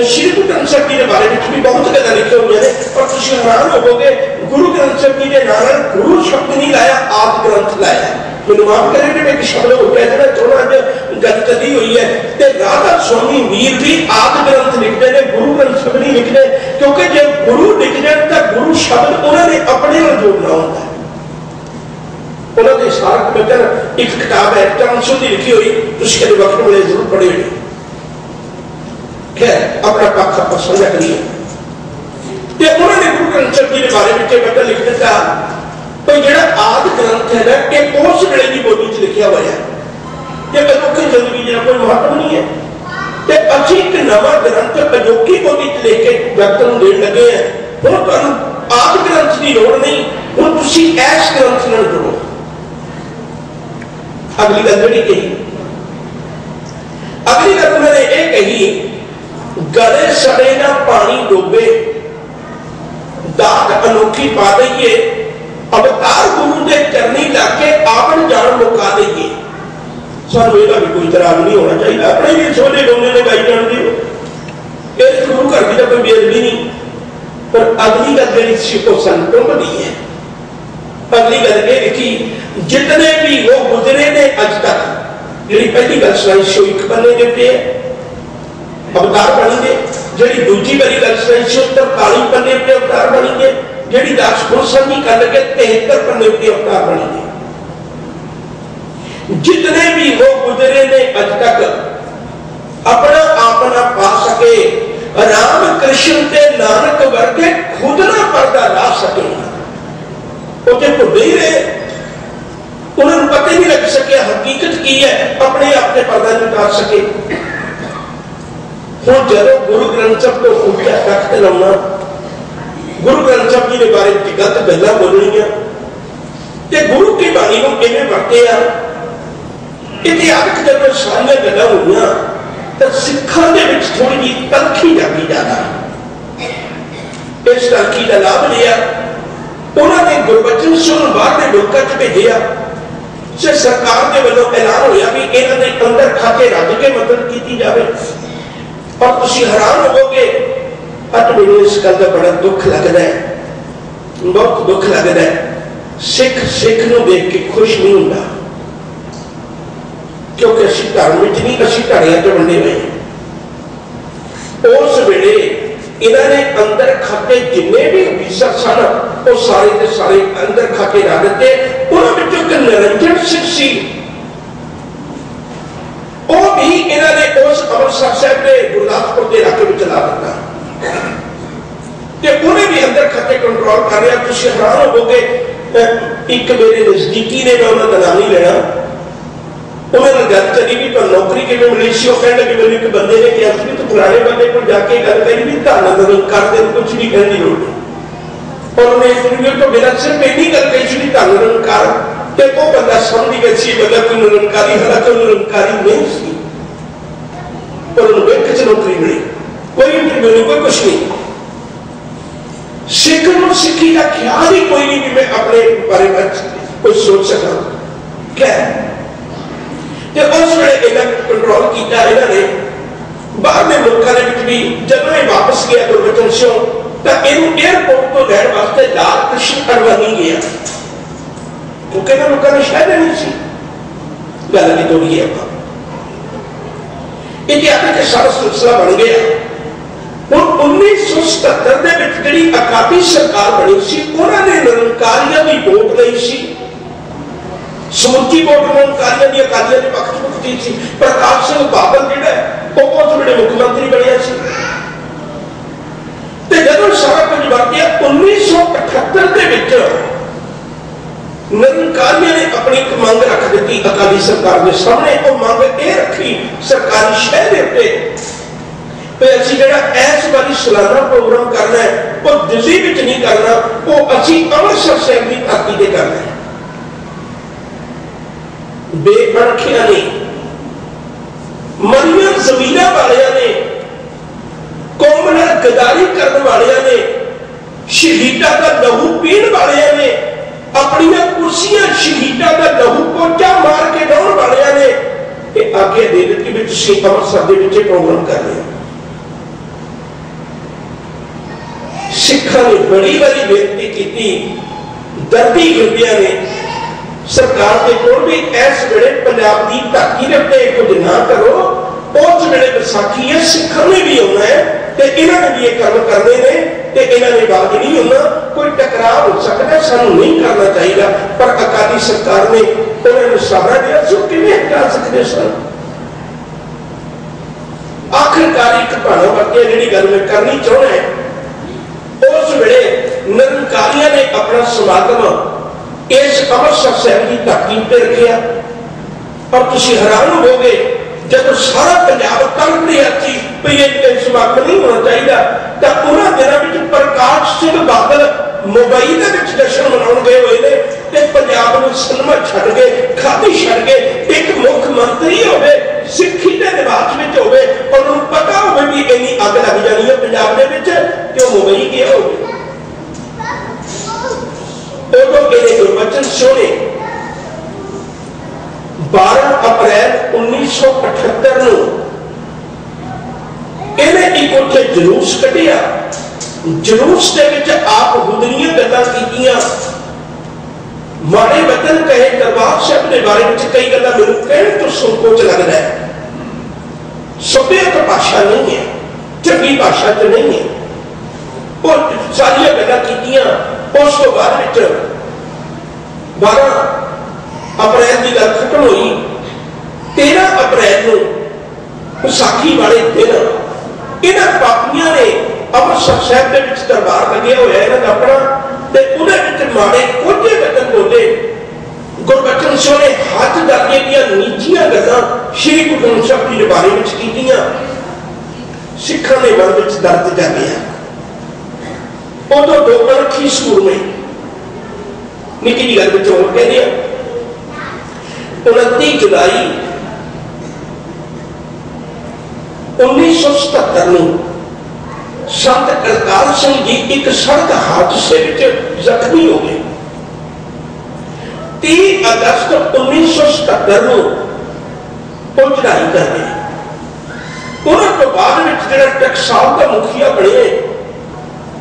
श्री गुरु ग्रंथ साहब जी के बारे में भी बहुत गल्लां लिखी हुई ने, और तुसीं हैरान होवोगे गुरु ग्रंथ साहब जी के नाल गुरु शब्द नहीं लाया, आदि ग्रंथ लाया। मैनूं माफ करें कि मैं एक शब्द हो गया जो थोड़ा गल चली हुई है, तो राधा स्वामी मीर भी आदि ग्रंथ लिखते हैं, गुरु ग्रंथ साहब नहीं लिखते, क्योंकि जो गुरु लिख जाए तो गुरु शब्द उन्होंने अपने नाल जोड़ना होता है। उन्होंने सार बचन एक किताब है चांसो की लिखी हुई, तुसीं कदे वक्त मिले जरूर पढ़ी होगी। खैर अपना पक्ष आप समझा करिए। उन्होंने गुरु ग्रंथ साहब जी के बारे में बचन लिख दिता भाई जो आदि ग्रंथ है ना ये उस वेले की बोली च लिखा हुआ है, ये अजोकी जिंदगी का कोई महत्व नहीं है, तो असी एक नवा ग्रंथ अजोकी बोली च लिख के जगत को देन लगे हैं। हुण तुहानूं आदि ग्रंथ की लोड़ नहीं, हुण तुसीं इस ग्रंथ नाल जुड़ो। अगली गल जी कही, अगली गल उन्होंने ये कही गले सड़े ना पानी डोबे, दाग अनोखी पा दईए, अवतार गुरु के चरनी लाके आपन जान मुका दईए। सानू इहदा भी कोई इतराज नहीं होना चाहिए, अपने भी छोटे डोने ने गाई जान दी, गुरु घर की तो कोई बेअदबी नहीं। पर अगली गल जी संतुंबदी है। अगली गल ये कि जितने भी वो गुजरे ने अज तक, जी पहली गल सुनाई सो एक बने के पे अवतार बनी गए, जी दूजी वाली गल सुनाई सो 43 पन्ने पे अवतार बनी गए, जी दस गुरसंगी कर लगे 73 पन्ने पे अवतार बनी गए। जितने भी वो गुजरे ने अज तक अपना आपना पा सके, राम कृष्ण के नानक वर्गे खुद ना पर्दा ला सके, उसे भुले ही रहे, उन्होंने पता ही नहीं लग सके हकीकत की है, अपने आप से पर्दा नहीं उतार सके। हुण जदों गुरु ग्रंथ साहब को ऊंचा तख्त लाउणा, गुरु ग्रंथ साहब जी के बारे में गलत गल्लां बोलणियां ते गुरु की बाणी को किवें वरतिया, इतिहासक जब सारियां गल्लां होईयां तो सिखां दे विच थोड़ी जी तलखी जागी जाता, इस तलखी का लाभ लिया। उन्होंने गुरबचन सिंह बाहर के लोगों च भेजा, सरकार के वालों ऐलान होया भी इन्हां दे अंदर खाते रज के मदद की जाए। और तुसीं हैरान होवोगे, अज मैनूं इस गल का बड़ा दुख लगता है, बहुत दुख लगता है। सिख सिख नूं देख के खुश नहीं होंदा, क्योंकि असीं धर्म विच नहीं, असीं धड़ियां च वंडे हुए हैं। उस वेले इन्होंने अंदर खाते जिन्ने भी ऑफिसर सन वो सारे के सारे अंदर खाते ला दिते। उन्होंने एक निरंजन सिंह सी, वो भी इन्होंने उस अमृतसर साहब के गुरदासपुर के इलाके में चला दिता, उन्हें भी अंदर खाते कंट्रोल कर रहा। तुसीं हैरान होवोगे, एक मेरे नजदीकी ने, मैं उन्होंने नाम नहीं लेना, उन्होंने गल चली भी तो नौकरी किवें मिली सी। कह लगे मैंने एक बंदे ने कहा कि तू फलाने बंदे को जाके गल करी भी धन निरंकार दे कुछ नहीं कहने की लोड़ नहीं। और उन्हें इंटरव्यू तो बिना सिर्फ इन्नी गल कही सी धन निरंकार, तो वो बंदा समझ गया सी बंदा कोई निरंकारी, हालांकि निरंकारी नहीं सी, पर उन्हें बैंक च नौकरी मिली, कोई इंटरव्यू नहीं, कोई कुछ नहीं। सिख नूं सिक्खी का ख्याल ही कोई नहीं कि मैं अपने बारे में कुछ सोच सका। क्या उस वे कंट्रोल किया इन्होंने बाहरले मुल्कों के भी। जब मैं वापस गया गुरबचन सिंह तो इन एयरपोर्ट को लैण वास्ते लाल कृष्ण अडवाणी गया, क्योंकि इन्होंने लोगों ने शायद नहीं सी गल नहीं तोड़ी। इतिहास सारा सिलसिला बन गया। हुण 1977 जी अकाली सरकार बनी सी, उन्होंने निरंकारियों की वोट ली सी, समूची वोट निरंकारियों की अकालियों के पक्ष मुक्ति सी। प्रताप सिंह बादल जिहड़ा वो उस वेले मुख्यमंत्री बनिया सी। ते जदों सारा कुछ बन गया 1978 के विच निरंकारियों ने अपनी एक मंग रख दी अकाली सरकार के सामने वो मंग ये रखी सरकारी शहर के उत्ते असी जिहड़ा इस बारी सालाना प्रोग्राम करना है वो दिल्ली विच नहीं करना, वो असी अमृतसर साहिब की धरती ते करना है। बेअणखियां ने मरियां जमीना वालियां ने कौम नाल गदारी करने वालियां ने शहीदां दा लहू पीण वालियां ने अपनियां कुर्सियां शहीदां दा लहू पोचा मार के डाउण वालियां ने आगे दे दित्ती भी तुसीं अमृतसर दे विच प्रोग्राम कर रहे हो। सिखां ने बड़ी बड़ी बेनती की, दर्दी गिरदियां ने सरकार के कोल भी इस वेले पंजाब की धरती के उत्ते कुछ ना करो। उस वेले विसाखी है, सिखां ने भी आना है ते इन्हां ने भी ये काम करने ने ते इन्हां ने बात नहीं होना, कोई टकराव हो सकता है, सानू नहीं करना चाहिए। पर अकाली सरकार ने उन्होंने सहारा दिया, सो किवें हटा सकते सन। आखिरकार एक भाना वर्तिया जिहड़ी गल मैं करनी चाहुंदा है, उस वेले निरंकारियां ने अपना समागम इस अमृतसर साहिब की धरती पर रखिया। और तुसीं हैरान होवोगे जब सारा पंजाब तड़प रहा थी भी ये समागम नहीं होना चाहिए, तो उन्होंने दिनों में प्रकाश सिंह बादल मुंबई के जश्न मनाउण गए हुए ने ते पंजाब में सिनेमा छड्ड के खादी छड्ड के एक मुख्यमंत्री होवे सिक्खी के लिबास में होवे और उन्हें पता होवे भी इन्नी अग लग जानी है पंजाब के विच ते वो मुंबई गया होवे। उदों इहदे गुरबचन सोहणे 12 अप्रैल 1978 नूं इन्हें एक उत्थे जलूस कढ़िया। जलूस के विच आप हुदरियां गल्लां कीतियां, माड़े वतन कहे दरबार साहिब के बारे में कई गल्लां मैनूं कहण तो संकोच लगता है। सभ्यता भाषा नहीं है, चंगी भाषा च नहीं है, वो सारियां गल्लां कीतियां। उस तो बाद 12 अप्रैल की गल खत्म हुई। 13 अप्रैल को विसाखी वाले दिन इन्हां पापियां ने अमृतसर साहिब के विच दरबार लगे होया इन्हां दा अपना ते उहदे विच माड़े कोझे वचन बोले। गुरबचन सिंह ने हथ दर्जे दी नीचियां गल्लां श्री गुरु ग्रंथ साहिब जी के बारे में कीतियां। सिखां दे मन विच दर्द जागिया। उदों दो अणखी सूरमे निक्की जी गल विच होर कहंदे 29 जुलाई 1977 में संत करतार सिंह जी एक सड़क हादसे में जख्मी हो गए। 30 अगस्त 1977 में वो चढ़ाई कर गए। उन्होंने तो बाद में जो टकसाल का मुखिया बने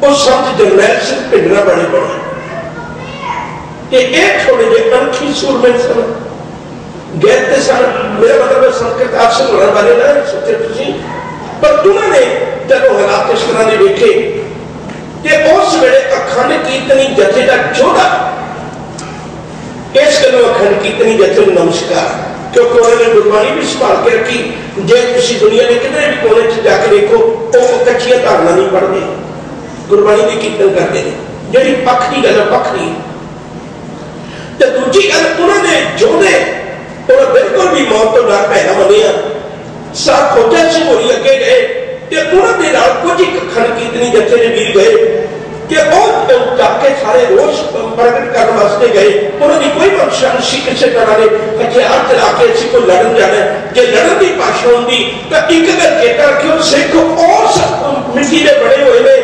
वो संत जरनैल सिंह भिंडरा बने थोड़े जे अणखी सूरमे सन, गैरते सन। मेरा मतलब संत करतार सिंह होने वाले ना सोचे तुसीं, पर उन्होंने जब हालात इस तरह के देखे कि उस वेले अखंड कीर्तनी जथे का जोड़ा इस गलों अखंड कीर्तनी जथे नमस्कार, क्योंकि उन्होंने गुरबाणी भी संभाल के रखी। जे तुसीं दुनिया के कितने भी कोने जाके देखो वो कच्चियां धारणा नहीं पढ़ते, गुरबाणी की कीर्तन करते हैं। जी पक्ष की गल पक्ष नहीं। तो दूजी गल उन्होंने जोड़े उन्होंने बिल्कुल भी मौत तो डर पैदा मनिया। सर खोजा सिंह होरी अगे गए ते उन्होंने नाल कुछ अखंड कीर्तनी जथे ने वीर गए कि जाके सारे रोष प्रगट करने वास्ते गए। उन्होंने कोई मंशा नहीं किसी तरह के हथियार चला के असीं कोई लड़न जाना। जे लड़न की भाषा होंगी तो एक गल चेता रखियो, सिख उस मिट्टी के बने हुए ने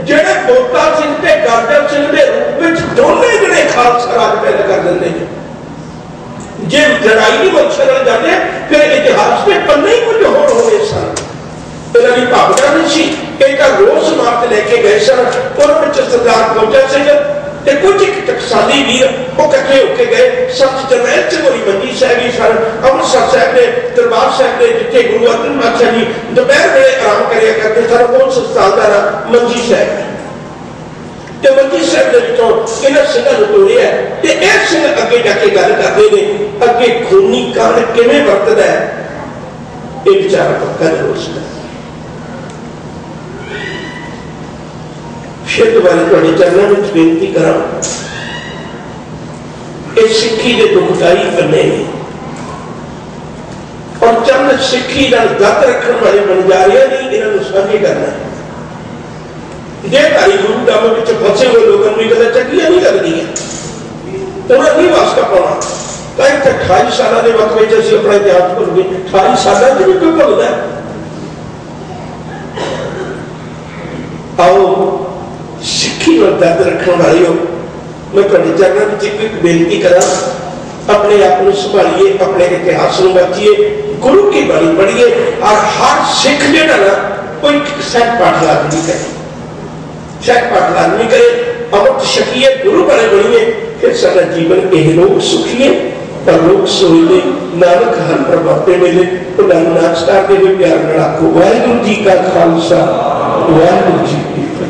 जेड़े बोता सिंह ते गाजर सिंह के रूप में दोनों जने खालसा राज पैदा कर देंगे। जे लड़ाई की मंशा नाल जाते फिर इतिहास के पन्ने ही कुछ होर होने सन। इन्हां दी भावना नहीं सी, एक रोज मार्च लेके गए सन। उन्होंने सरदार खोजा सिंह ते कुछ एक टकसाली वीर वो इकट्ठे होके गए। संत जरनैल सिंह होरी मंजी साहिब ही सन। अमृतसर साहिब के दरबार साहिब के जिथे गुरु अर्जन पातशाह जी दोपहर वेले आराम करिया करते सन उस स्थान का नाम मंजी साहिब। ते मंजी साहिब दे विचों इन्हां सिंघां नूं तोड़िया ते इह सिंह अगे जाके गल करदे ने अगे खूनी कांड किवें वरतदा है ये विचार पक्का जरूर सी। फिर दोबारा तुहाडे चरणों में बेनती करा, सिक्खी के दुखदाई पन्ने ने और चंद सिक्खी दत रखने वाले बन जा रहे हैं, नहीं इन्होंने साझे करना है। जे धारी गुरु दम में फसे हुए लोगों को कदम चंगियां नहीं लगती, उन्हें नहीं वास्ता पाना। तो इतने 28 साल के वक्त में असं अपना इतिहास भूल गए। 28 साल भी कोई भूलता है? आओ सिक्खी और दर्द रखने वाले हो, मैं थोड़े चरणों में एक बेनती करा, अपने आप को संभालिए, अपने इतिहास को बचिए, गुरु की बाणी पढ़िए और हर सिख जो ना कोई सह पाठ लाजमी करे, सह पाठ लाजमी करे, अमृत छकीए, गुरु बने बनिए, फिर सारा जीवन यह लोग सुखिए पर लोग सोइले। नानक हर प्रभाते मिले तो नानक नाचता के भी प्यार न रखो। वाहिगुरू जी का खालसा, वाहिगुरू जी की फतेह।